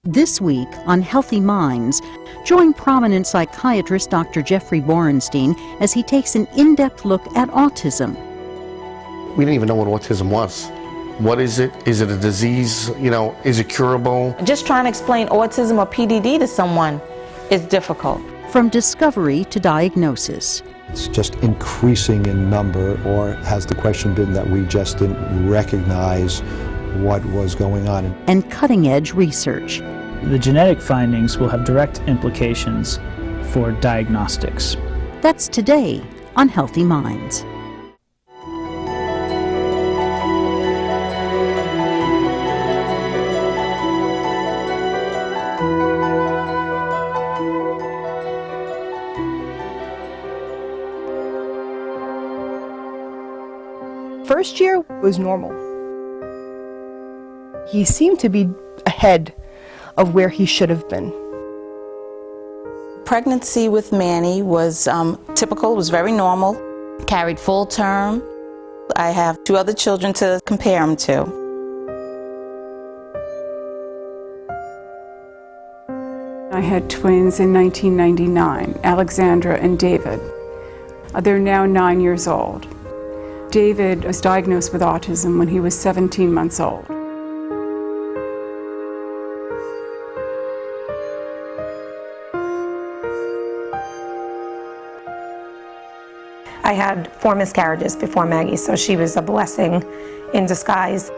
This week on Healthy Minds, join prominent psychiatrist Dr. Jeffrey Borenstein as he takes an in-depth look at autism. We didn't even know what autism was. What is it? Is it a disease? Is it curable? Just trying to explain autism or PDD to someone is difficult. From discovery to diagnosis. It's just increasing in number, or has the question been that we just didn't recognize what was going on? And cutting-edge research. The genetic findings will have direct implications for diagnostics. That's today on Healthy Minds. First year was normal. He seemed to be ahead of where he should have been. Pregnancy with Manny was typical, was very normal. Carried full term. I have 2 other children to compare him to. I had twins in 1999, Alexandra and David. They're now 9 years old. David was diagnosed with autism when he was 17 months old. I had 4 miscarriages before Maggie, so she was a blessing in disguise.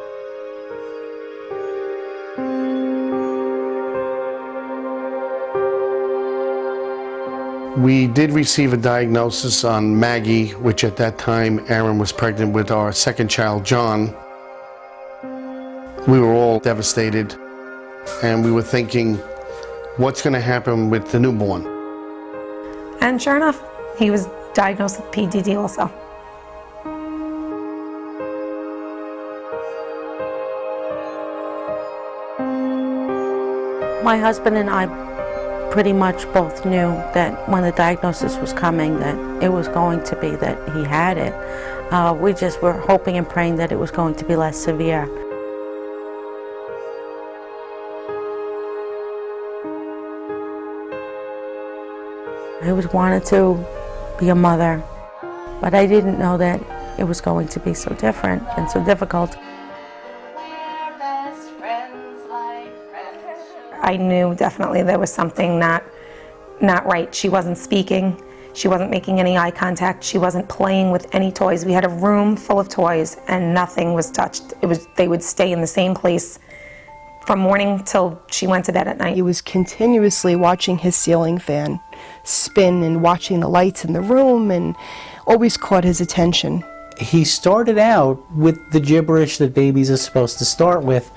We did receive a diagnosis on Maggie, which at that time Aaron was pregnant with our second child, John. We were all devastated, and we were thinking, what's going to happen with the newborn? And sure enough, he was diagnosed with PDD also. My husband and I pretty much both knew that when the diagnosis was coming, that it was going to be that he had it. We just were hoping and praying that it was going to be less severe. I always wanted to be a mother, but I didn't know that it was going to be so different and so difficult. I knew definitely there was something not right. She wasn't speaking. She wasn't making any eye contact. She wasn't playing with any toys. We had a room full of toys and nothing was touched. They would stay in the same place from morning till she went to bed at night. He was continuously watching his ceiling fan spin and watching the lights in the room, and always caught his attention. He started out with the gibberish that babies are supposed to start with,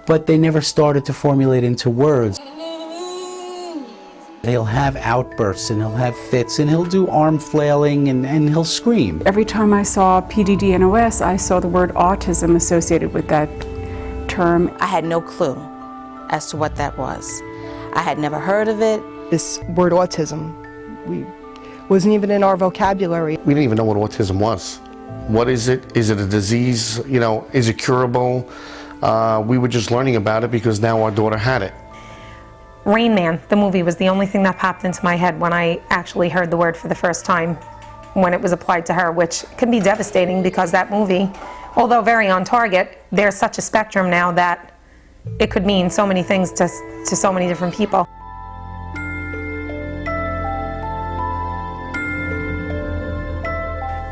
but they never started to formulate into words. He'll have outbursts and he'll have fits and he'll do arm flailing and he'll scream. Every time I saw PDD and OS, I saw the word autism associated with that term. I had no clue as to what that was. I had never heard of it. This word autism wasn't even in our vocabulary. We didn't even know what autism was. What is it? Is it a disease? Is it curable? We were just learning about it because now our daughter had it. Rain Man, the movie, was the only thing that popped into my head when I actually heard the word for the first time when it was applied to her, which can be devastating because that movie, although very on target, there's such a spectrum now that it could mean so many things to so many different people.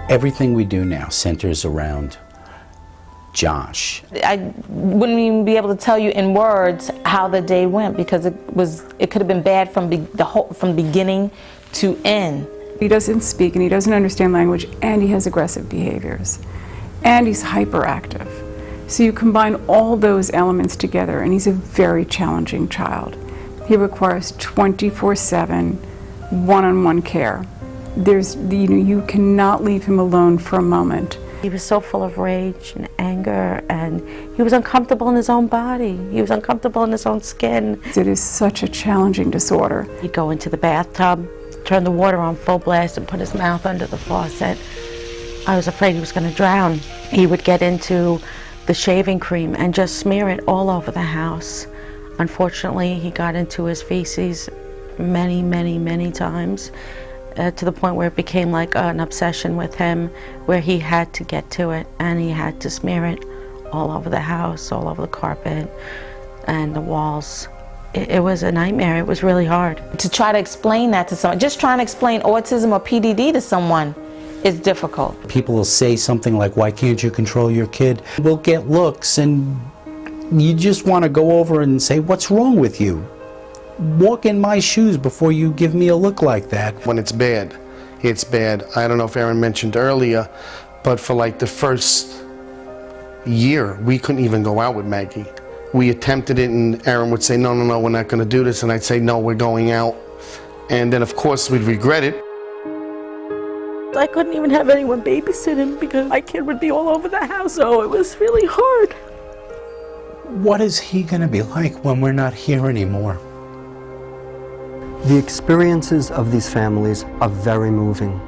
Everything we do now centers around Josh. I wouldn't even be able to tell you in words how the day went because it could have been bad from from beginning to end. He doesn't speak and he doesn't understand language, and he has aggressive behaviors, and he's hyperactive. So you combine all those elements together, and he's a very challenging child. He requires 24/7 one-on-one care. You cannot leave him alone for a moment. He was so full of rage and anger, and he was uncomfortable in his own body. He was uncomfortable in his own skin. It is such a challenging disorder. He'd go into the bathtub, turn the water on full blast, and put his mouth under the faucet. I was afraid he was going to drown. He would get into the shaving cream and just smear it all over the house. Unfortunately, he got into his feces many times, to the point where it became like an obsession with him, where he had to get to it and he had to smear it all over the house, all over the carpet and the walls. It was a nightmare. It was really hard. To try to explain that to someone, just trying to explain autism or PDD to someone is difficult. People will say something like, why can't you control your kid? We'll get looks and you just want to go over and say, what's wrong with you? Walk in my shoes before you give me a look like that. When it's bad, it's bad. I don't know if Aaron mentioned earlier, but for like the first year, we couldn't even go out with Maggie. We attempted it and Aaron would say, no, we're not going to do this. And I'd say, no, we're going out. And then of course we'd regret it. I couldn't even have anyone babysit him because my kid would be all over the house, so it was really hard. What is he going to be like when we're not here anymore? The experiences of these families are very moving.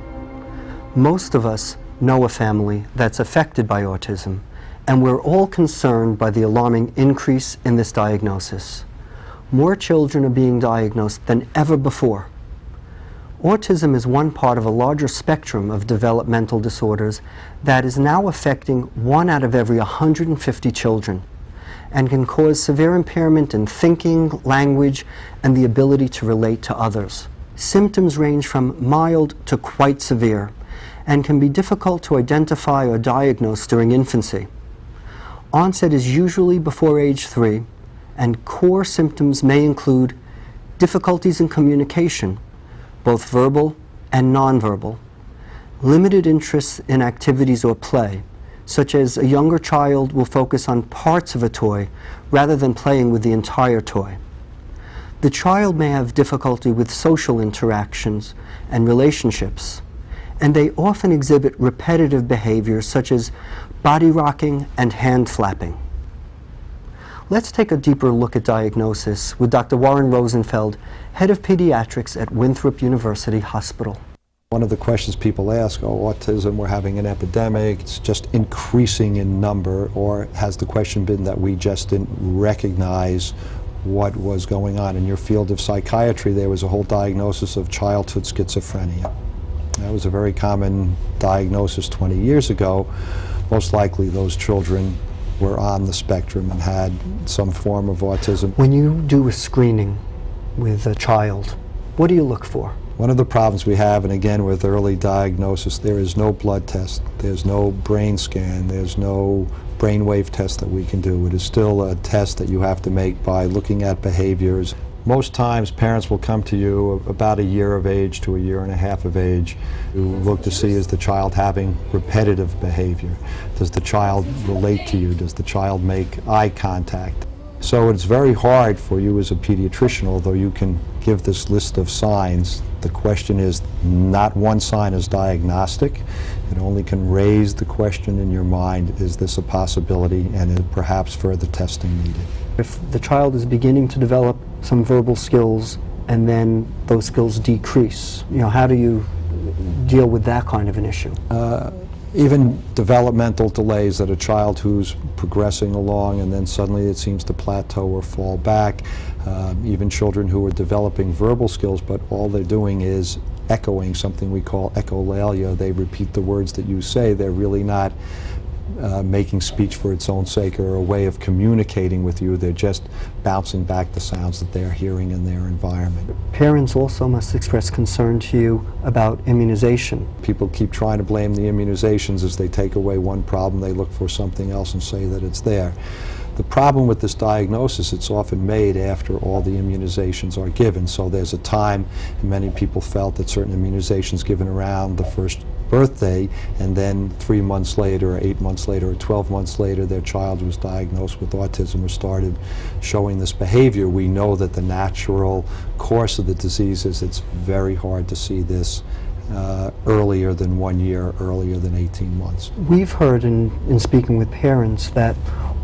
Most of us know a family that's affected by autism, and we're all concerned by the alarming increase in this diagnosis. More children are being diagnosed than ever before. Autism is one part of a larger spectrum of developmental disorders that is now affecting 1 out of every 150 children and can cause severe impairment in thinking, language, and the ability to relate to others. Symptoms range from mild to quite severe and can be difficult to identify or diagnose during infancy. Onset is usually before age 3, and core symptoms may include difficulties in communication, both verbal and nonverbal, limited interest in activities or play, such as a younger child will focus on parts of a toy rather than playing with the entire toy. The child may have difficulty with social interactions and relationships, and they often exhibit repetitive behaviors such as body rocking and hand flapping. Let's take a deeper look at diagnosis with Dr. Warren Rosenfeld, head of pediatrics at Winthrop University Hospital. One of the questions people ask, autism, we're having an epidemic, it's just increasing in number, or has the question been that we just didn't recognize what was going on? In your field of psychiatry, there was a whole diagnosis of childhood schizophrenia. That was a very common diagnosis 20 years ago. Most likely those children were on the spectrum and had some form of autism. When you do a screening with a child, what do you look for? One of the problems we have, and again with early diagnosis, there is no blood test, there's no brain scan, there's no brainwave test that we can do. It is still a test that you have to make by looking at behaviors. Most times parents will come to you about a year of age to a year and a half of age to look to see, is the child having repetitive behavior? Does the child relate to you? Does the child make eye contact? So it's very hard for you as a pediatrician, although you can give this list of signs. The question is, not one sign is diagnostic. It only can raise the question in your mind, is this a possibility, and is perhaps further testing needed? If the child is beginning to develop some verbal skills and then those skills decrease, how do you deal with that kind of an issue? Even developmental delays, that a child who's progressing along and then suddenly it seems to plateau or fall back. Even children who are developing verbal skills, but all they're doing is echoing, something we call echolalia. They repeat the words that you say. They're really not making speech for its own sake or a way of communicating with you. They're just bouncing back the sounds that they're hearing in their environment. Parents also must express concern to you about immunization. People keep trying to blame the immunizations. As they take away one problem, they look for something else and say that it's there. The problem with this diagnosis, it's often made after all the immunizations are given. So there's a time, and many people felt that certain immunizations given around the first birthday, and then 3 months later, or 8 months later, or 12 months later, their child was diagnosed with autism or started showing this behavior. We know that the natural course of the disease is it's very hard to see this earlier than 1 year, earlier than 18 months. We've heard in speaking with parents that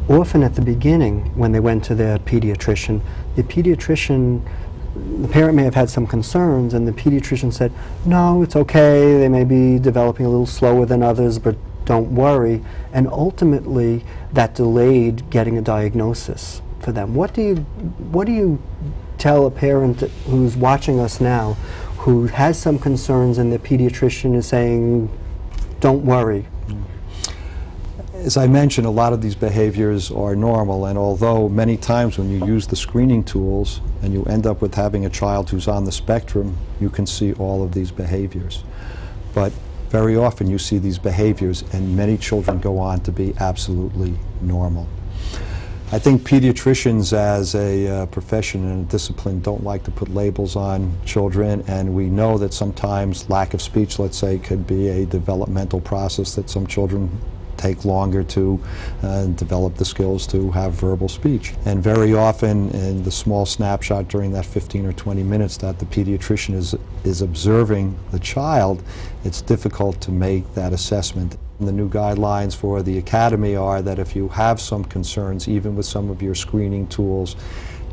often at the beginning, when they went to their pediatrician, the parent may have had some concerns, and the pediatrician said, no, it's okay, they may be developing a little slower than others, but don't worry, and ultimately that delayed getting a diagnosis for them. What do you tell a parent who's watching us now who has some concerns and their pediatrician is saying, don't worry? As I mentioned, a lot of these behaviors are normal, and although many times when you use the screening tools and you end up with having a child who's on the spectrum, you can see all of these behaviors. But very often you see these behaviors and many children go on to be absolutely normal. I think pediatricians as a profession and a discipline don't like to put labels on children, and we know that sometimes lack of speech, let's say, could be a developmental process that some children take longer to develop the skills to have verbal speech. And very often in the small snapshot during that 15 or 20 minutes that the pediatrician is observing the child, it's difficult to make that assessment. The new guidelines for the academy are that if you have some concerns, even with some of your screening tools,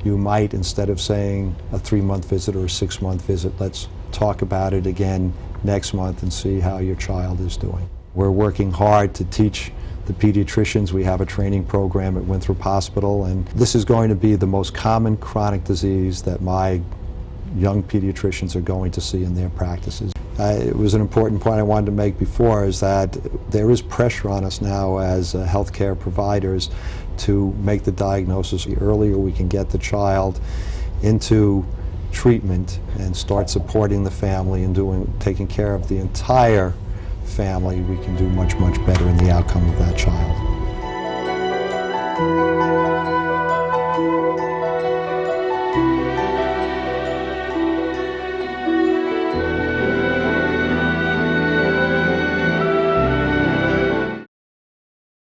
you might, instead of saying a 3-month visit or a 6-month visit, let's talk about it again next month and see how your child is doing. We're working hard to teach the pediatricians. We have a training program at Winthrop Hospital, and this is going to be the most common chronic disease that my young pediatricians are going to see in their practices. It was an important point I wanted to make before, is that there is pressure on us now as healthcare providers to make the diagnosis. The earlier we can get the child into treatment and start supporting the family and taking care of the entire family, we can do much, much better in the outcome of that child.